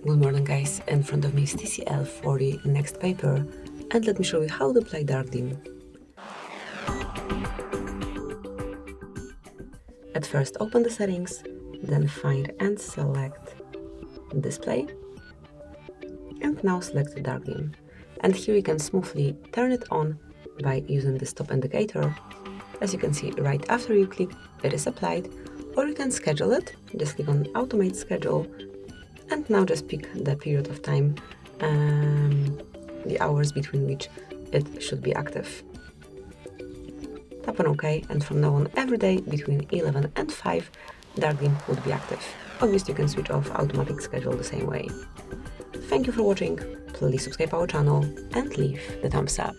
Good morning guys, in front of me is TCL for the NxtPaper, and let me show you how to apply dark dim. At first open the settings, then find and select display, and now select the dark dim. And here you can smoothly turn it on by using the stop indicator. As you can see, right after you click, it is applied, or you can schedule it. Just click on automate schedule, and now just pick the period of time, the hours between which it should be active. Tap on OK, and from now on every day between 11 and 5 dark dim would be active. Obviously you can switch off automatic schedule the same way. Thank you for watching, please subscribe our channel and leave the thumbs up.